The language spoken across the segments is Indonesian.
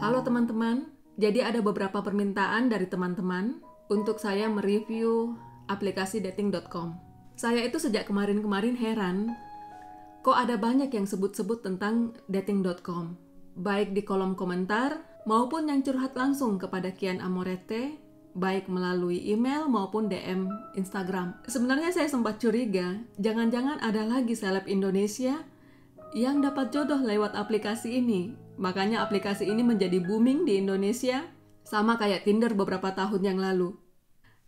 Halo teman-teman, jadi ada beberapa permintaan dari teman-teman untuk saya mereview aplikasi dating.com. Saya itu sejak kemarin-kemarin heran, kok ada banyak yang sebut-sebut tentang dating.com, baik di kolom komentar maupun yang curhat langsung kepada Kian Amorete, baik melalui email maupun DM Instagram. Sebenarnya saya sempat curiga, jangan-jangan ada lagi seleb Indonesia yang dapat jodoh lewat aplikasi ini. Makanya aplikasi ini menjadi booming di Indonesia, sama kayak Tinder beberapa tahun yang lalu.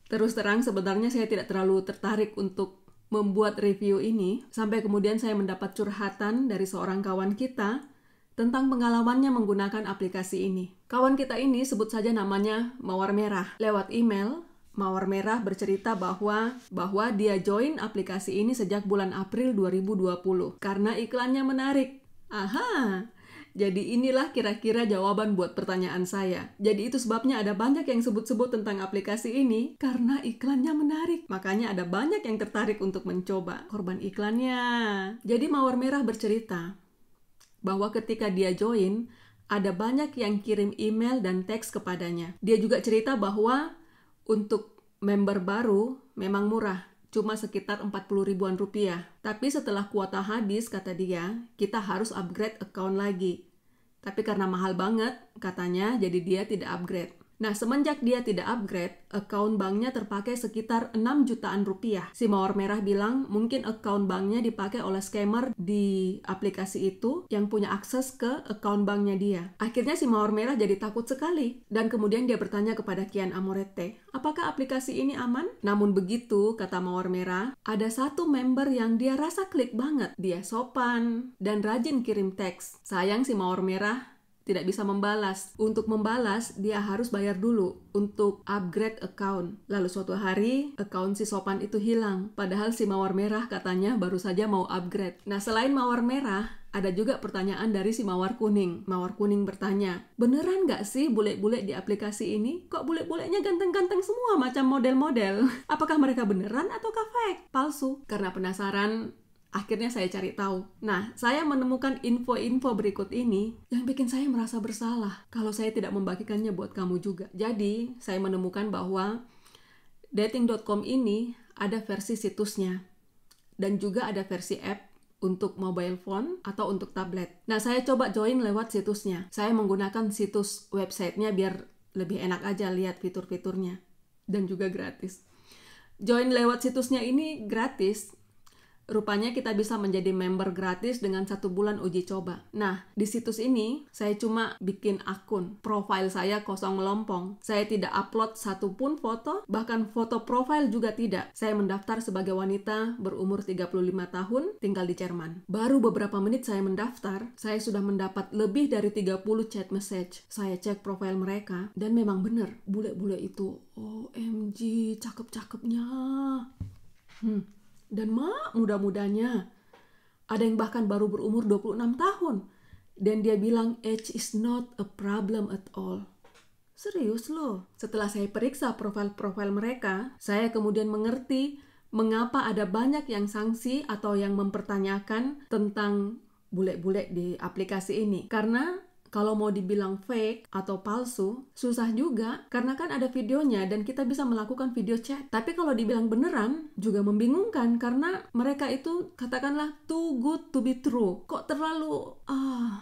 Terus terang sebenarnya saya tidak terlalu tertarik untuk membuat review ini, sampai kemudian saya mendapat curhatan dari seorang kawan kita tentang pengalamannya menggunakan aplikasi ini. Kawan kita ini sebut saja namanya Mawar Merah. Lewat email, Mawar Merah bercerita bahwa dia join aplikasi ini sejak bulan April 2020 karena iklannya menarik. Aha, jadi inilah kira-kira jawaban buat pertanyaan saya. Jadi itu sebabnya ada banyak yang sebut-sebut tentang aplikasi ini karena iklannya menarik. Makanya ada banyak yang tertarik untuk mencoba. Korban iklannya. Jadi Mawar Merah bercerita bahwa ketika dia join, ada banyak yang kirim email dan teks kepadanya. Dia juga cerita bahwa untuk member baru memang murah, cuma sekitar 40 ribuan rupiah. Tapi setelah kuota habis, kata dia, kita harus upgrade account lagi. Tapi karena mahal banget, katanya, jadi dia tidak upgrade. Nah, semenjak dia tidak upgrade, account banknya terpakai sekitar 6 jutaan rupiah. Si Mawar Merah bilang mungkin account banknya dipakai oleh scammer di aplikasi itu yang punya akses ke account banknya dia. Akhirnya si Mawar Merah jadi takut sekali. Dan kemudian dia bertanya kepada Kian Amorete, apakah aplikasi ini aman? Namun begitu, kata Mawar Merah, ada satu member yang dia rasa klik banget. Dia sopan dan rajin kirim teks. Sayang si Mawar Merah tidak bisa membalas. Untuk membalas, dia harus bayar dulu untuk upgrade account. Lalu suatu hari, account si sopan itu hilang. Padahal si Mawar Merah katanya baru saja mau upgrade. Nah, selain Mawar Merah, ada juga pertanyaan dari si Mawar Kuning. Mawar Kuning bertanya, beneran nggak sih bule-bule di aplikasi ini? Kok bule-bulenya ganteng-ganteng semua macam model-model? Apakah mereka beneran ataukah fake? Palsu. Karena penasaran, akhirnya saya cari tahu. Nah, saya menemukan info-info berikut ini yang bikin saya merasa bersalah kalau saya tidak membagikannya buat kamu juga. Jadi, saya menemukan bahwa dating.com ini ada versi situsnya dan juga ada versi app untuk mobile phone atau untuk tablet. Nah, saya coba join lewat situsnya. Saya menggunakan situs websitenya biar lebih enak aja lihat fitur-fiturnya dan juga gratis. Join lewat situsnya ini gratis. Rupanya kita bisa menjadi member gratis dengan 1 bulan uji coba. Nah, di situs ini saya cuma bikin akun. Profil saya kosong melompong. Saya tidak upload satupun foto, bahkan foto profil juga tidak. Saya mendaftar sebagai wanita berumur 35 tahun, tinggal di Jerman. Baru beberapa menit saya mendaftar, saya sudah mendapat lebih dari 30 chat message. Saya cek profil mereka, dan memang benar, bule-bule itu, OMG, cakep-cakepnya. Dan muda-mudanya. Ada yang bahkan baru berumur 26 tahun. Dan dia bilang, age is not a problem at all. Serius loh. Setelah saya periksa profil-profil mereka, saya kemudian mengerti mengapa ada banyak yang sanksi atau yang mempertanyakan tentang bule-bule di aplikasi ini. Karena kalau mau dibilang fake atau palsu, susah juga karena kan ada videonya dan kita bisa melakukan video chat. Tapi kalau dibilang beneran, juga membingungkan karena mereka itu katakanlah too good to be true. Kok terlalu,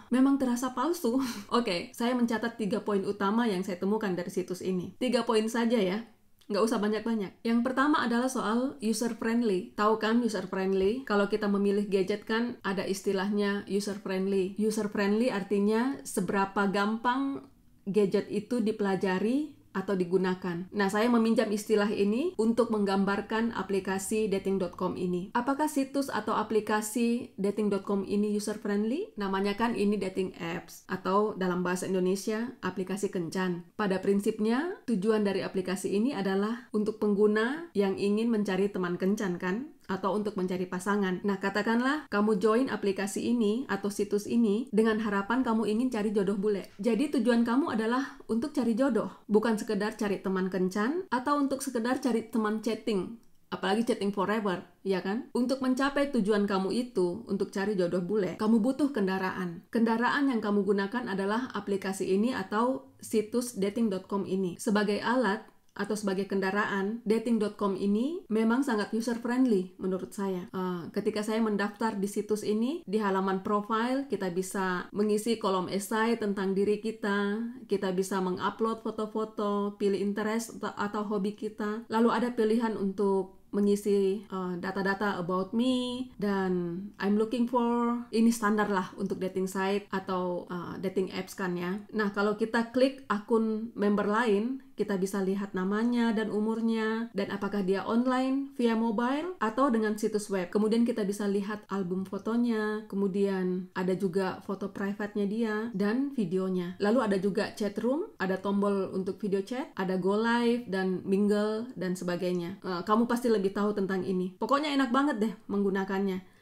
memang terasa palsu. Oke, saya mencatat 3 poin utama yang saya temukan dari situs ini. 3 poin saja ya. Nggak usah banyak-banyak. Yang pertama adalah soal user-friendly. Tahu kan user-friendly? Kalau kita memilih gadget kan ada istilahnya user-friendly. User-friendly artinya seberapa gampang gadget itu dipelajari atau digunakan. Nah, saya meminjam istilah ini untuk menggambarkan aplikasi dating.com ini. Apakah situs atau aplikasi dating.com ini user-friendly? Namanya kan ini dating apps, atau dalam bahasa Indonesia, aplikasi kencan. Pada prinsipnya, tujuan dari aplikasi ini adalah untuk pengguna yang ingin mencari teman kencan kan? Atau untuk mencari pasangan. Nah, katakanlah kamu join aplikasi ini atau situs ini dengan harapan kamu ingin cari jodoh bule. Jadi tujuan kamu adalah untuk cari jodoh, bukan sekedar cari teman kencan atau untuk sekedar cari teman chatting apalagi chatting forever, ya kan? Untuk mencapai tujuan kamu itu, untuk cari jodoh bule, kamu butuh kendaraan. Kendaraan yang kamu gunakan adalah aplikasi ini atau situs dating.com ini. Sebagai alat atau sebagai kendaraan, dating.com ini memang sangat user friendly menurut saya. Ketika saya mendaftar di situs ini, di halaman profile kita bisa mengisi kolom esai tentang diri kita bisa mengupload foto-foto, pilih interest atau hobi kita, lalu ada pilihan untuk mengisi data-data about me dan I'm looking for, ini standar lah untuk dating site atau dating apps kan ya. Nah, kalau kita klik akun member lain, kita bisa lihat namanya dan umurnya dan apakah dia online via mobile atau dengan situs web. Kemudian kita bisa lihat album fotonya, kemudian ada juga foto private-nya dia dan videonya. Lalu ada juga chat room, ada tombol untuk video chat, ada go live dan mingle dan sebagainya. Kamu pasti lebih tahu tentang ini. Pokoknya enak banget deh menggunakannya.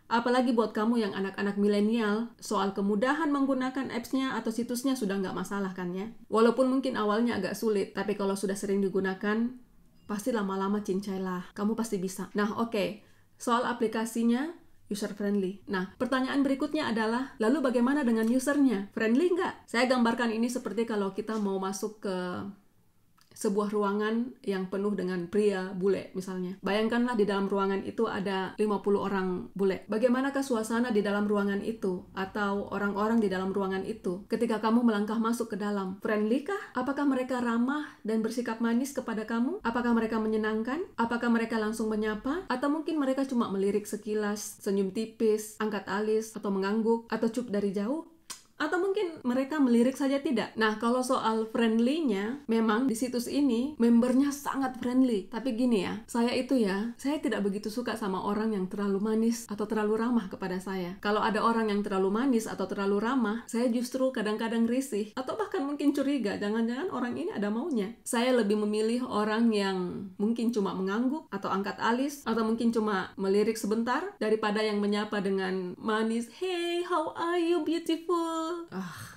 Apalagi buat kamu yang anak-anak milenial, soal kemudahan menggunakan apps-nya atau situsnya sudah nggak masalah kan ya. Walaupun mungkin awalnya agak sulit, tapi kalau sudah sering digunakan, pasti lama-lama cincai lah. Kamu pasti bisa. Nah, oke. Soal aplikasinya, user friendly. Nah, pertanyaan berikutnya adalah, lalu bagaimana dengan usernya? Friendly nggak? Saya gambarkan ini seperti kalau kita mau masuk ke sebuah ruangan yang penuh dengan pria bule misalnya. Bayangkanlah di dalam ruangan itu ada 50 orang bule. Bagaimanakah suasana di dalam ruangan itu? Atau orang-orang di dalam ruangan itu? Ketika kamu melangkah masuk ke dalam, friendly kah? Apakah mereka ramah dan bersikap manis kepada kamu? Apakah mereka menyenangkan? Apakah mereka langsung menyapa? Atau mungkin mereka cuma melirik sekilas, senyum tipis, angkat alis, atau mengangguk, atau cup dari jauh? Atau mungkin mereka melirik saja tidak. Nah, kalau soal friendly-nya, memang di situs ini membernya sangat friendly. Tapi gini ya, saya tidak begitu suka sama orang yang terlalu manis atau terlalu ramah kepada saya. Kalau ada orang yang terlalu manis atau terlalu ramah, saya justru kadang-kadang risih. Atau bahkan mungkin curiga, jangan-jangan orang ini ada maunya. Saya lebih memilih orang yang mungkin cuma mengangguk, atau angkat alis, atau mungkin cuma melirik sebentar, daripada yang menyapa dengan manis, "Hey, how are you, beautiful?"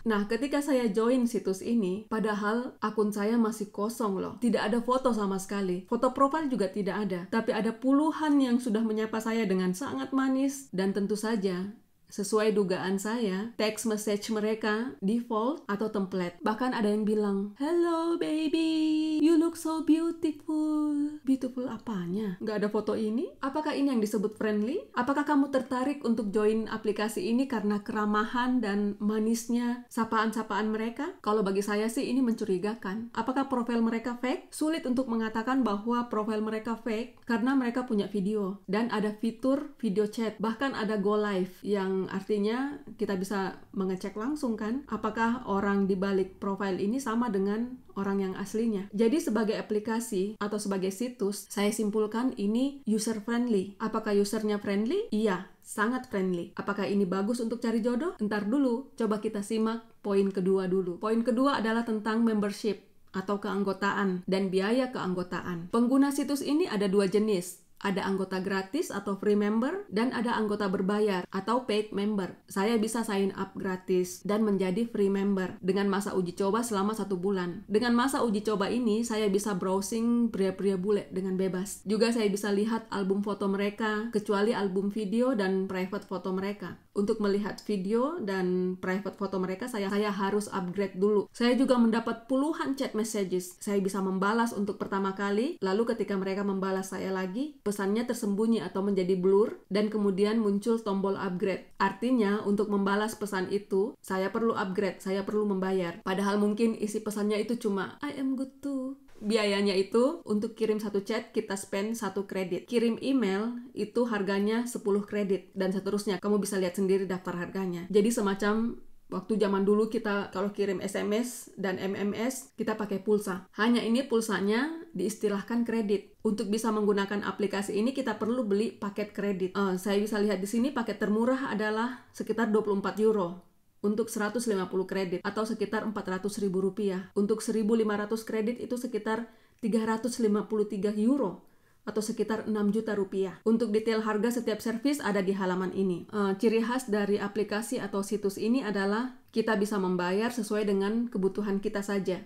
Nah, ketika saya join situs ini, padahal akun saya masih kosong loh. Tidak ada foto sama sekali. Foto profil juga tidak ada. Tapi ada puluhan yang sudah menyapa saya dengan sangat manis. Dan tentu saja, sesuai dugaan saya, text message mereka default atau template. Bahkan ada yang bilang, "Hello baby, you look so beautiful." Beautiful apanya? Nggak ada foto ini? Apakah ini yang disebut friendly? Apakah kamu tertarik untuk join aplikasi ini karena keramahan dan manisnya sapaan-sapaan mereka? Kalau bagi saya sih ini mencurigakan. Apakah profil mereka fake? Sulit untuk mengatakan bahwa profil mereka fake karena mereka punya video. Dan ada fitur video chat. Bahkan ada go live yang artinya kita bisa mengecek langsung kan apakah orang di balik profil ini sama dengan orang yang aslinya. Jadi sebagai aplikasi atau sebagai situs, saya simpulkan ini user friendly. Apakah usernya friendly? Iya, sangat friendly. Apakah ini bagus untuk cari jodoh? Entar dulu, coba kita simak poin kedua dulu. Poin kedua adalah tentang membership atau keanggotaan dan biaya keanggotaan. Pengguna situs ini ada dua jenis. Ada anggota gratis atau free member, dan ada anggota berbayar atau paid member. Saya bisa sign up gratis dan menjadi free member dengan masa uji coba selama 1 bulan. Dengan masa uji coba ini, saya bisa browsing pria-pria bule dengan bebas. Juga saya bisa lihat album foto mereka, kecuali album video dan private foto mereka. Untuk melihat video dan private foto mereka, saya harus upgrade dulu. Saya juga mendapat puluhan chat messages. Saya bisa membalas untuk pertama kali, lalu ketika mereka membalas saya lagi, pesannya tersembunyi atau menjadi blur, dan kemudian muncul tombol upgrade. Artinya, untuk membalas pesan itu, saya perlu upgrade, saya perlu membayar. Padahal mungkin isi pesannya itu cuma, "I am good too." Biayanya itu, untuk kirim 1 chat, kita spend 1 kredit. Kirim email, itu harganya 10 kredit, dan seterusnya. Kamu bisa lihat sendiri daftar harganya. Jadi semacam waktu zaman dulu kita kalau kirim SMS dan MMS, kita pakai pulsa. Hanya ini pulsanya diistilahkan kredit. Untuk bisa menggunakan aplikasi ini kita perlu beli paket kredit. Saya bisa lihat di sini paket termurah adalah sekitar 24 euro. Untuk 150 kredit atau sekitar 400.000 rupiah. Untuk 1.500 kredit itu sekitar 353 euro. Atau sekitar 6 juta rupiah. Untuk detail harga setiap servis ada di halaman ini. Ciri khas dari aplikasi atau situs ini adalah kita bisa membayar sesuai dengan kebutuhan kita saja.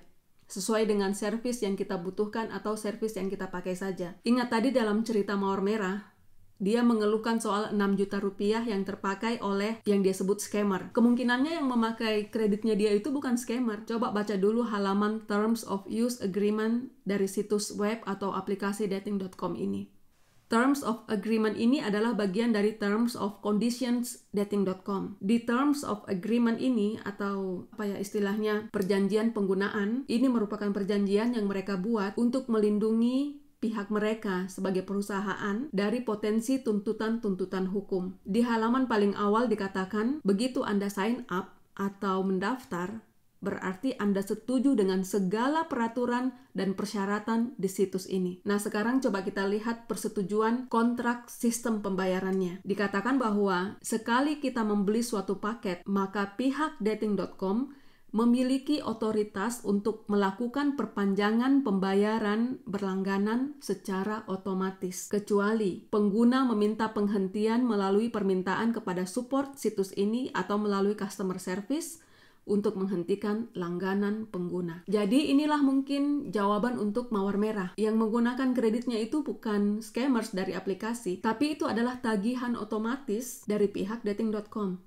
sesuai dengan servis yang kita butuhkan atau servis yang kita pakai saja. Ingat tadi dalam cerita Mawar Merah, dia mengeluhkan soal 6 juta rupiah yang terpakai oleh yang dia sebut scammer. Kemungkinannya yang memakai kreditnya dia itu bukan scammer. Coba baca dulu halaman Terms of Use Agreement dari situs web atau aplikasi dating.com ini. Terms of Agreement ini adalah bagian dari Terms of Conditions dating.com. Di Terms of Agreement ini, atau istilahnya perjanjian penggunaan, ini merupakan perjanjian yang mereka buat untuk melindungi pihak mereka sebagai perusahaan dari potensi tuntutan-tuntutan hukum. Di halaman paling awal dikatakan, begitu Anda sign up atau mendaftar, berarti Anda setuju dengan segala peraturan dan persyaratan di situs ini. Nah, sekarang coba kita lihat persetujuan kontrak sistem pembayarannya. Dikatakan bahwa sekali kita membeli suatu paket, maka pihak dating.com memiliki otoritas untuk melakukan perpanjangan pembayaran berlangganan secara otomatis, kecuali pengguna meminta penghentian melalui permintaan kepada support situs ini atau melalui customer service untuk menghentikan langganan pengguna. Jadi inilah mungkin jawaban untuk Mawar Merah. Yang menggunakan kreditnya itu bukan scammers dari aplikasi, tapi itu adalah tagihan otomatis dari pihak dating.com.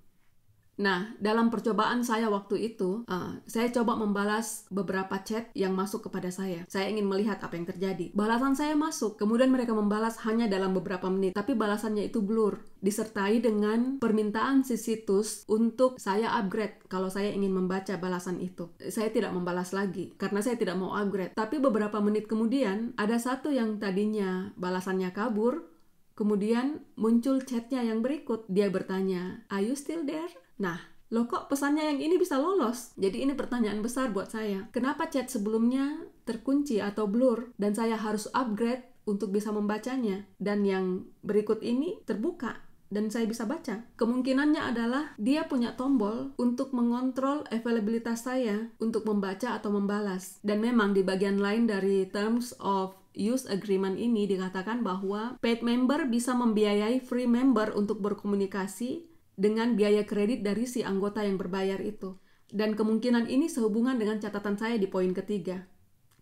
Nah, dalam percobaan saya waktu itu, saya coba membalas beberapa chat yang masuk kepada saya. Saya ingin melihat apa yang terjadi. Balasan saya masuk, kemudian mereka membalas hanya dalam beberapa menit, tapi balasannya itu blur, disertai dengan permintaan si situs untuk saya upgrade kalau saya ingin membaca balasan itu. Saya tidak membalas lagi, karena saya tidak mau upgrade. Tapi beberapa menit kemudian, ada satu yang tadinya balasannya kabur, kemudian muncul chatnya yang berikut. Dia bertanya, "Are you still there?" Nah, loh kok pesannya yang ini bisa lolos? Jadi ini pertanyaan besar buat saya. Kenapa chat sebelumnya terkunci atau blur dan saya harus upgrade untuk bisa membacanya? Dan yang berikut ini terbuka dan saya bisa baca. Kemungkinannya adalah dia punya tombol untuk mengontrol availabilitas saya untuk membaca atau membalas. Dan memang di bagian lain dari Terms of Use Agreement ini dikatakan bahwa paid member bisa membiayai free member untuk berkomunikasi dengan biaya kredit dari si anggota yang berbayar itu. Dan kemungkinan ini sehubungan dengan catatan saya di poin ketiga.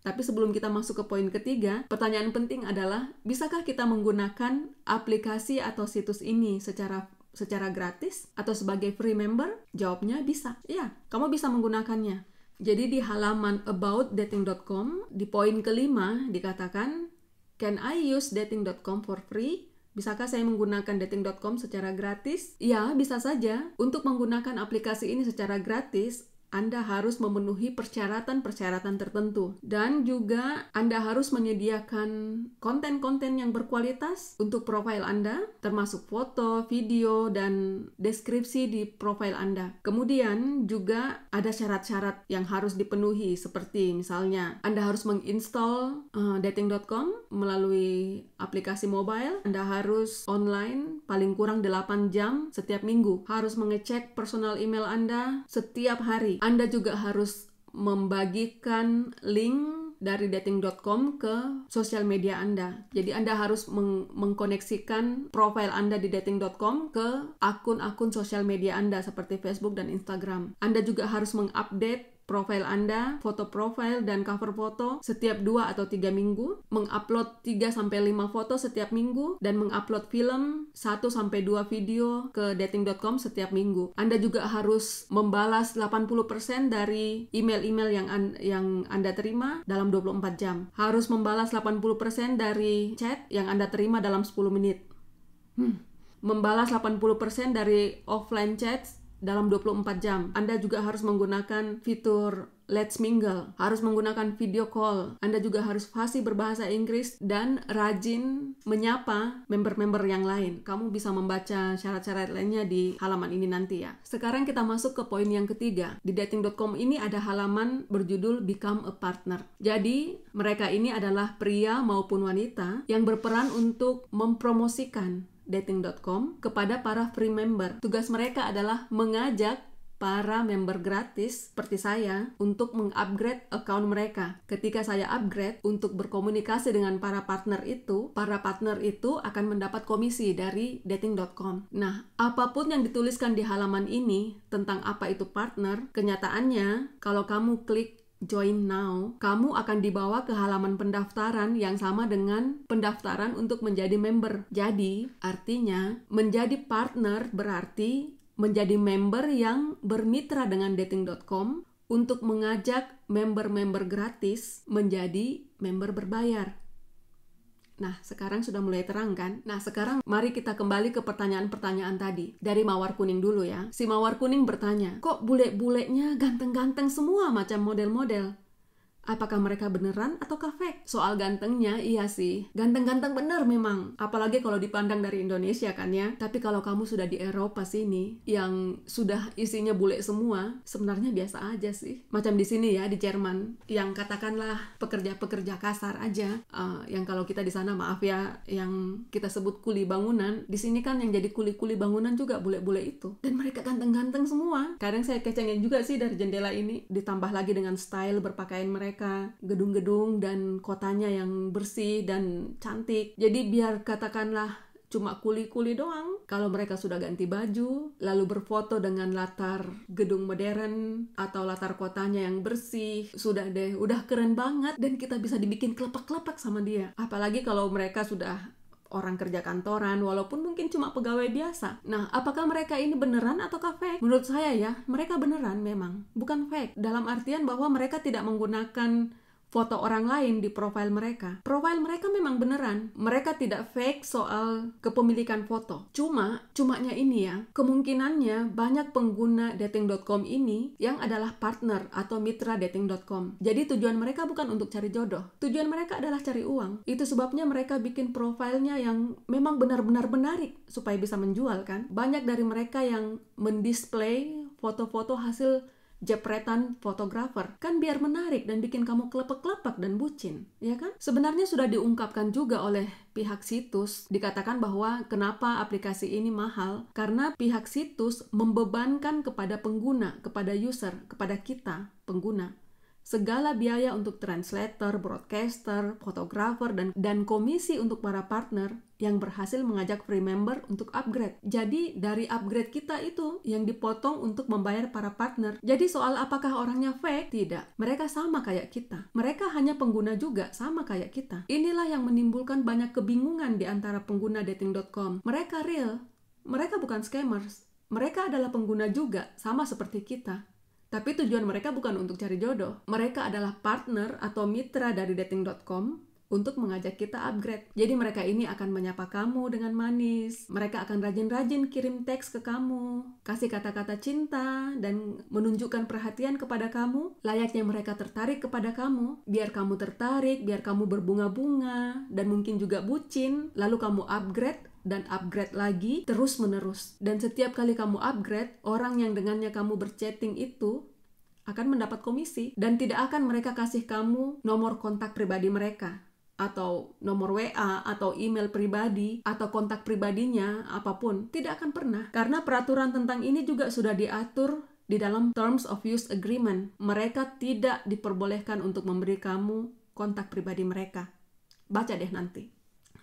Tapi sebelum kita masuk ke poin ketiga, pertanyaan penting adalah, bisakah kita menggunakan aplikasi atau situs ini secara gratis atau sebagai free member? Jawabnya bisa. Iya, kamu bisa menggunakannya. Jadi di halaman aboutdating.com, di poin kelima dikatakan, "Can I use dating.com for free?" Bisakah saya menggunakan dating.com secara gratis? Ya, bisa saja. Untuk menggunakan aplikasi ini secara gratis, Anda harus memenuhi persyaratan-persyaratan tertentu. Dan juga Anda harus menyediakan konten-konten yang berkualitas untuk profil Anda, termasuk foto, video, dan deskripsi di profil Anda. Kemudian juga ada syarat-syarat yang harus dipenuhi, seperti misalnya Anda harus menginstall dating.com melalui aplikasi mobile. Anda harus online paling kurang 8 jam setiap minggu. Harus mengecek personal email Anda setiap hari. Anda juga harus membagikan link dari dating.com ke sosial media Anda. Jadi Anda harus mengkoneksikan profil Anda di dating.com ke akun-akun sosial media Anda seperti Facebook dan Instagram. Anda juga harus mengupdate profil Anda, foto profil dan cover foto setiap 2 atau 3 minggu, mengupload 3-5 foto setiap minggu, dan mengupload film 1-2 video ke dating.com setiap minggu. Anda juga harus membalas 80% dari email-email yang Anda terima dalam 24 jam. Harus membalas 80% dari chat yang Anda terima dalam 10 menit. Membalas 80% dari offline chats dalam 24 jam. Anda juga harus menggunakan fitur Let's Mingle, harus menggunakan video call. Anda juga harus fasih berbahasa Inggris dan rajin menyapa member-member yang lain. Kamu bisa membaca syarat-syarat lainnya di halaman ini nanti ya. Sekarang kita masuk ke poin yang ketiga. Di dating.com ini ada halaman berjudul Become a Partner. Jadi, mereka ini adalah pria maupun wanita yang berperan untuk mempromosikan dating.com kepada para free member. Tugas mereka adalah mengajak para member gratis seperti saya untuk mengupgrade account mereka. Ketika saya upgrade untuk berkomunikasi dengan para partner itu akan mendapat komisi dari dating.com. Nah, apapun yang dituliskan di halaman ini tentang apa itu partner, kenyataannya kalau kamu klik Join Now, kamu akan dibawa ke halaman pendaftaran yang sama dengan pendaftaran untuk menjadi member. Jadi, artinya menjadi partner berarti menjadi member yang bermitra dengan dating.com untuk mengajak member-member gratis menjadi member berbayar. Nah, sekarang sudah mulai terang kan? Nah, sekarang mari kita kembali ke pertanyaan-pertanyaan tadi. Dari Mawar Kuning dulu ya. Si Mawar Kuning bertanya, kok bule-bulenya ganteng-ganteng semua macam model-model? Apakah mereka beneran ataukah fake? Soal gantengnya, iya sih. Ganteng-ganteng bener memang. Apalagi kalau dipandang dari Indonesia kan ya. Tapi kalau kamu sudah di Eropa sini, yang sudah isinya bule semua, sebenarnya biasa aja sih. Macam di sini ya, di Jerman. Yang katakanlah pekerja-pekerja kasar aja. Yang kalau kita di sana, maaf ya, yang kita sebut kuli bangunan. Di sini kan yang jadi kuli-kuli bangunan juga bule-bule itu. Dan mereka ganteng-ganteng semua. Kadang saya kecengin juga sih dari jendela ini. Ditambah lagi dengan style berpakaian mereka. Gedung-gedung dan kotanya yang bersih dan cantik. Jadi biar katakanlah cuma kuli-kuli doang, kalau mereka sudah ganti baju, lalu berfoto dengan latar gedung modern atau latar kotanya yang bersih, sudah deh, udah keren banget dan kita bisa dibikin kelepak-kelepak sama dia. Apalagi kalau mereka sudah orang kerja kantoran, walaupun mungkin cuma pegawai biasa. Nah, apakah mereka ini beneran ataukah fake? Menurut saya ya, mereka beneran memang. Bukan fake. Dalam artian bahwa mereka tidak menggunakan foto orang lain di profil mereka. Profil mereka memang beneran. Mereka tidak fake soal kepemilikan foto. Cumanya ini ya, kemungkinannya banyak pengguna dating.com ini yang adalah partner atau mitra dating.com. Jadi tujuan mereka bukan untuk cari jodoh. Tujuan mereka adalah cari uang. Itu sebabnya mereka bikin profilnya yang memang benar-benar menarik supaya bisa menjual kan. Banyak dari mereka yang mendisplay foto-foto hasil jepretan fotografer kan biar menarik dan bikin kamu kelepek-kelepek dan bucin, ya kan? Sebenarnya sudah diungkapkan juga oleh pihak situs, dikatakan bahwa kenapa aplikasi ini mahal, karena pihak situs membebankan kepada pengguna, kepada user, kepada kita, pengguna, segala biaya untuk translator, broadcaster, fotografer, dan komisi untuk para partner yang berhasil mengajak free member untuk upgrade. Jadi dari upgrade kita itu yang dipotong untuk membayar para partner. Jadi soal apakah orangnya fake? Tidak. Mereka sama kayak kita. Mereka hanya pengguna juga, sama kayak kita. Inilah yang menimbulkan banyak kebingungan di antara pengguna dating.com. Mereka real. Mereka bukan scammers. Mereka adalah pengguna juga, sama seperti kita. Tapi tujuan mereka bukan untuk cari jodoh. Mereka adalah partner atau mitra dari dating.com untuk mengajak kita upgrade. Jadi mereka ini akan menyapa kamu dengan manis. Mereka akan rajin-rajin kirim teks ke kamu, kasih kata-kata cinta, dan menunjukkan perhatian kepada kamu. Layaknya mereka tertarik kepada kamu. Biar kamu tertarik, biar kamu berbunga-bunga, dan mungkin juga bucin. Lalu kamu upgrade dan upgrade lagi terus-menerus. Dan setiap kali kamu upgrade, orang yang dengannya kamu berchatting itu akan mendapat komisi. Dan tidak akan mereka kasih kamu nomor kontak pribadi mereka, atau nomor WA, atau email pribadi, atau kontak pribadinya, apapun. Tidak akan pernah. Karena peraturan tentang ini juga sudah diatur di dalam Terms of Use Agreement. Mereka tidak diperbolehkan untuk memberi kamu kontak pribadi mereka. Baca deh nanti.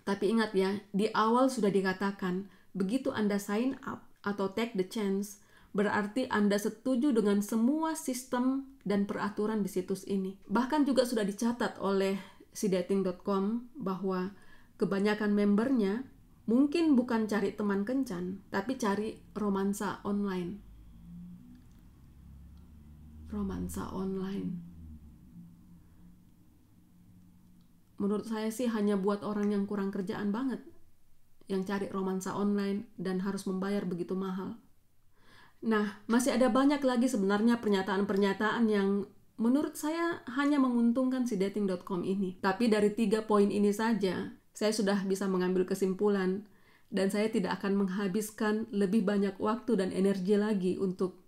Tapi ingat ya, di awal sudah dikatakan, begitu Anda sign up atau take the chance, berarti Anda setuju dengan semua sistem dan peraturan di situs ini. Bahkan juga sudah dicatat oleh si dating.com bahwa kebanyakan membernya mungkin bukan cari teman kencan, tapi cari romansa online. Romansa online. Menurut saya sih hanya buat orang yang kurang kerjaan banget yang cari romansa online dan harus membayar begitu mahal. Nah, masih ada banyak lagi sebenarnya pernyataan-pernyataan yang menurut saya hanya menguntungkan si dating.com ini. Tapi dari 3 poin ini saja, saya sudah bisa mengambil kesimpulan dan saya tidak akan menghabiskan lebih banyak waktu dan energi lagi untuk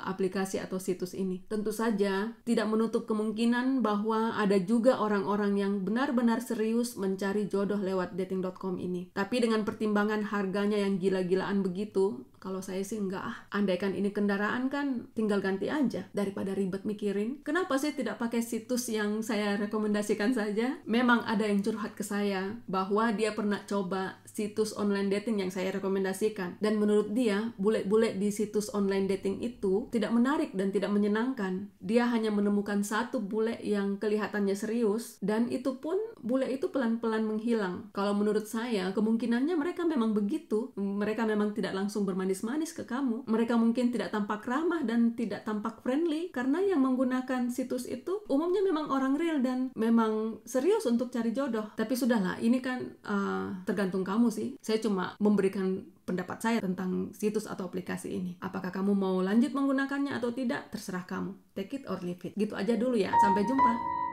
aplikasi atau situs ini. Tentu saja tidak menutup kemungkinan bahwa ada juga orang-orang yang benar-benar serius mencari jodoh lewat dating.com ini. Tapi dengan pertimbangan harganya yang gila-gilaan begitu, kalau saya sih enggak. Andaikan ini kendaraan kan tinggal ganti aja daripada ribet mikirin. Kenapa sih tidak pakai situs yang saya rekomendasikan saja? Memang ada yang curhat ke saya bahwa dia pernah coba situs online dating yang saya rekomendasikan. Dan menurut dia, bule-bule di situs online dating itu tidak menarik dan tidak menyenangkan. Dia hanya menemukan satu bule yang kelihatannya serius, dan itu pun bule itu pelan-pelan menghilang. Kalau menurut saya, kemungkinannya mereka memang begitu. Mereka memang tidak langsung bermanis-manis ke kamu. Mereka mungkin tidak tampak ramah dan tidak tampak friendly, karena yang menggunakan situs itu umumnya memang orang real dan memang serius untuk cari jodoh. Tapi sudahlah, ini kan tergantung kamu sih. Saya cuma memberikan pendapat saya tentang situs atau aplikasi ini. Apakah kamu mau lanjut menggunakannya atau tidak, terserah kamu. Take it or leave it. Gitu aja dulu ya. Sampai jumpa.